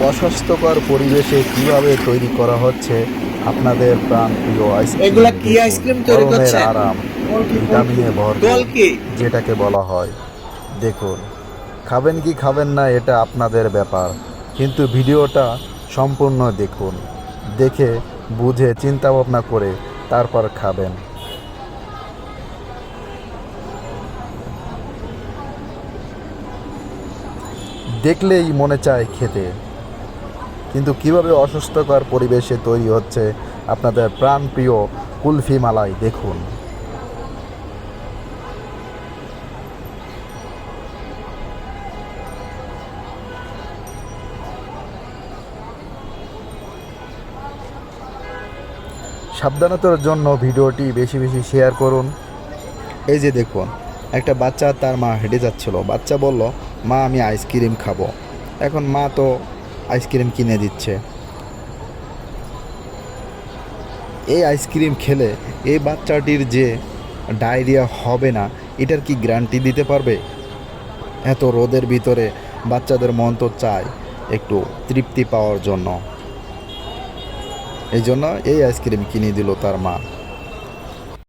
অস্বাস্থ্যকর পরিবেশে কিভাবে তৈরি করা হচ্ছে আপনাদের প্রাণপ্রিয় আইসক্রিম। এগুলা কি আইসক্রিম তৈরি গরমের করছেন? আরাম, ভিটামিনে ভরপুর, দল কি? যেটাকে বলা হয়। দেখুন, খাবেন কি খাবেন না এটা আপনাদের ব্যাপার, কিন্তু ভিডিওটা সম্পূর্ণ দেখুন। দেখে বুঝে চিন্তা ভাবনা করে তারপর খাবেন। দেখলেই মনে চায় খেতে, কিন্তু কিভাবে অস্বাস্থ্যকর পরিবেশে তৈরি হচ্ছে আপনাদের প্রাণপ্রিয় কুলফি মালাই দেখুন। সাবধানতার জন্য ভিডিওটি বেশি বেশি শেয়ার করুন। এই যে দেখুন, একটা বাচ্চা তার মা হেঁটে যাচ্ছিল। বাচ্চা বলল, মা আমি আইসক্রিম খাবো। এখন মা তো আইসক্রিম কিনে দিচ্ছে। এই আইসক্রিম খেলে এই বাচ্চাটির যে ডায়রিয়া হবে না, এটার কি গ্যারান্টি দিতে পারবে? এত রোদের ভিতরে বাচ্চাদের মন তো চায় একটু তৃপ্তি পাওয়ার জন্য। এই জন্য এই আইসক্রিম কিনে দিল তার মা।